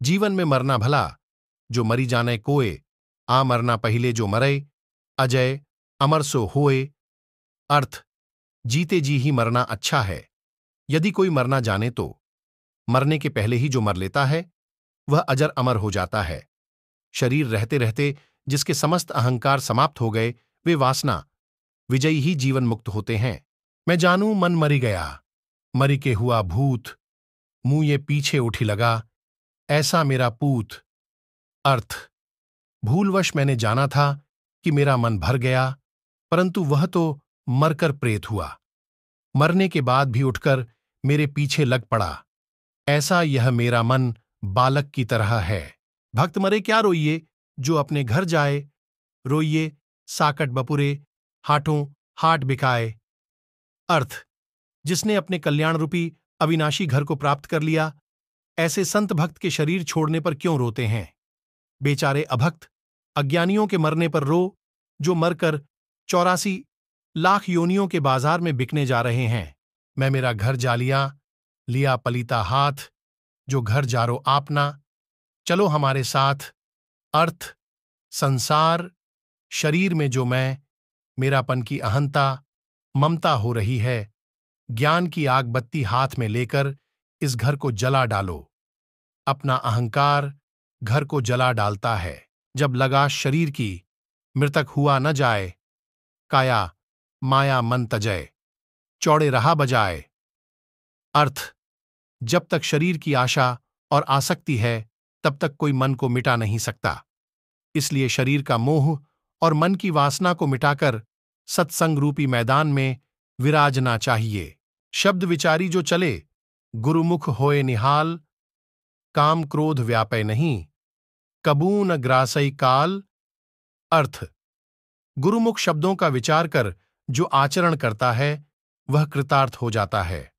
जीवन में मरना भला, जो मरी जाने कोय, आ मरना पहिले जो मरे, अजय अमर सो होए। अर्थ, जीते जी ही मरना अच्छा है। यदि कोई मरना जाने तो मरने के पहले ही जो मर लेता है वह अजर अमर हो जाता है। शरीर रहते रहते जिसके समस्त अहंकार समाप्त हो गए, वे वासना विजयी ही जीवन मुक्त होते हैं। मैं जानू मन मरी गया, मरी के हुआ भूत, मुंह ये पीछे उठी लगा, ऐसा मेरा पूत। अर्थ, भूलवश मैंने जाना था कि मेरा मन भर गया, परंतु वह तो मरकर प्रेत हुआ, मरने के बाद भी उठकर मेरे पीछे लग पड़ा। ऐसा यह मेरा मन बालक की तरह है। भक्त मरे क्या रोइए, जो अपने घर जाए, रोइए साकट बपुरे, हाटों हाट बिकाए। अर्थ, जिसने अपने कल्याण रूपी अविनाशी घर को प्राप्त कर लिया, ऐसे संत भक्त के शरीर छोड़ने पर क्यों रोते हैं। बेचारे अभक्त अज्ञानियों के मरने पर रो, जो मरकर 84 लाख योनियों के बाजार में बिकने जा रहे हैं। मैं मेरा घर जा लिया पलीता हाथ, जो घर जारो आपना, चलो हमारे साथ। अर्थ, संसार शरीर में जो मैं, मेरापन की अहंता ममता हो रही है, ज्ञान की आग बत्ती हाथ में लेकर इस घर को जला डालो। अपना अहंकार घर को जला डालता है। जब लगा शरीर की, मृतक हुआ न जाए, काया माया मन तजय, चौड़े रहा बजाए। अर्थ, जब तक शरीर की आशा और आसक्ति है, तब तक कोई मन को मिटा नहीं सकता। इसलिए शरीर का मोह और मन की वासना को मिटाकर सत्संग रूपी मैदान में विराजना चाहिए। शब्द विचारी जो चले, गुरुमुख होए निहाल, काम क्रोध व्यापय नहीं, कबू न ग्रासई काल। अर्थ, गुरुमुख शब्दों का विचार कर जो आचरण करता है वह कृतार्थ हो जाता है।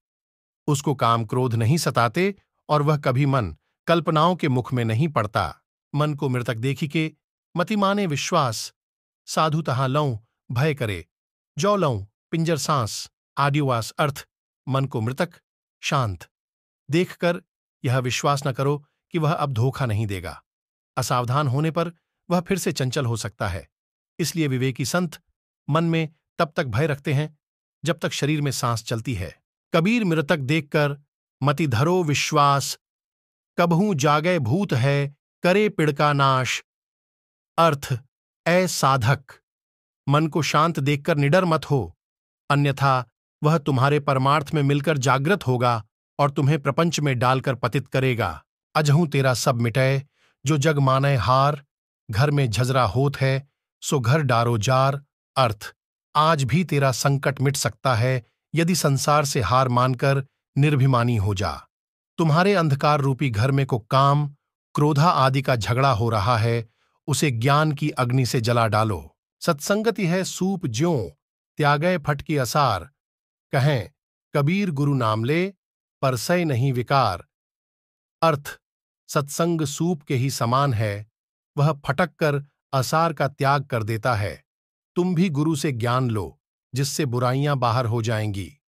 उसको काम क्रोध नहीं सताते और वह कभी मन कल्पनाओं के मुख में नहीं पड़ता। मन को मृतक देखी के मतिमाने विश्वास, साधु तहां लऊं भय करे, जौ लऊं पिंजर सांस आदिवास। अर्थ, मन को मृतक शांत देखकर यह विश्वास न करो कि वह अब धोखा नहीं देगा। असावधान होने पर वह फिर से चंचल हो सकता है। इसलिए विवेकी संत मन में तब तक भय रखते हैं जब तक शरीर में सांस चलती है। कबीर मृतक देखकर मति धरो विश्वास, कबहू जागय भूत है करे पिड़का नाश। अर्थ, ऐ साधक, मन को शांत देखकर निडर मत हो, अन्यथा वह तुम्हारे परमार्थ में मिलकर जागृत होगा और तुम्हें प्रपंच में डालकर पतित करेगा। अजहू तेरा सब मिटय, जो जग मानय हार, घर में झजरा होत है सो घर डारो जार। अर्थ, आज भी तेरा संकट मिट सकता है यदि संसार से हार मानकर निर्भिमानी हो जा। तुम्हारे अंधकार रूपी घर में को काम क्रोधा आदि का झगड़ा हो रहा है, उसे ज्ञान की अग्नि से जला डालो। सत्संगति है सूप ज्यों, त्यागय फट की असार, कहें कबीर गुरु नाम ले, परसय नहीं विकार। अर्थ, सत्संग सूप के ही समान है, वह फटक कर असार का त्याग कर देता है। तुम भी गुरु से ज्ञान लो, जिससे बुराइयां बाहर हो जाएंगी।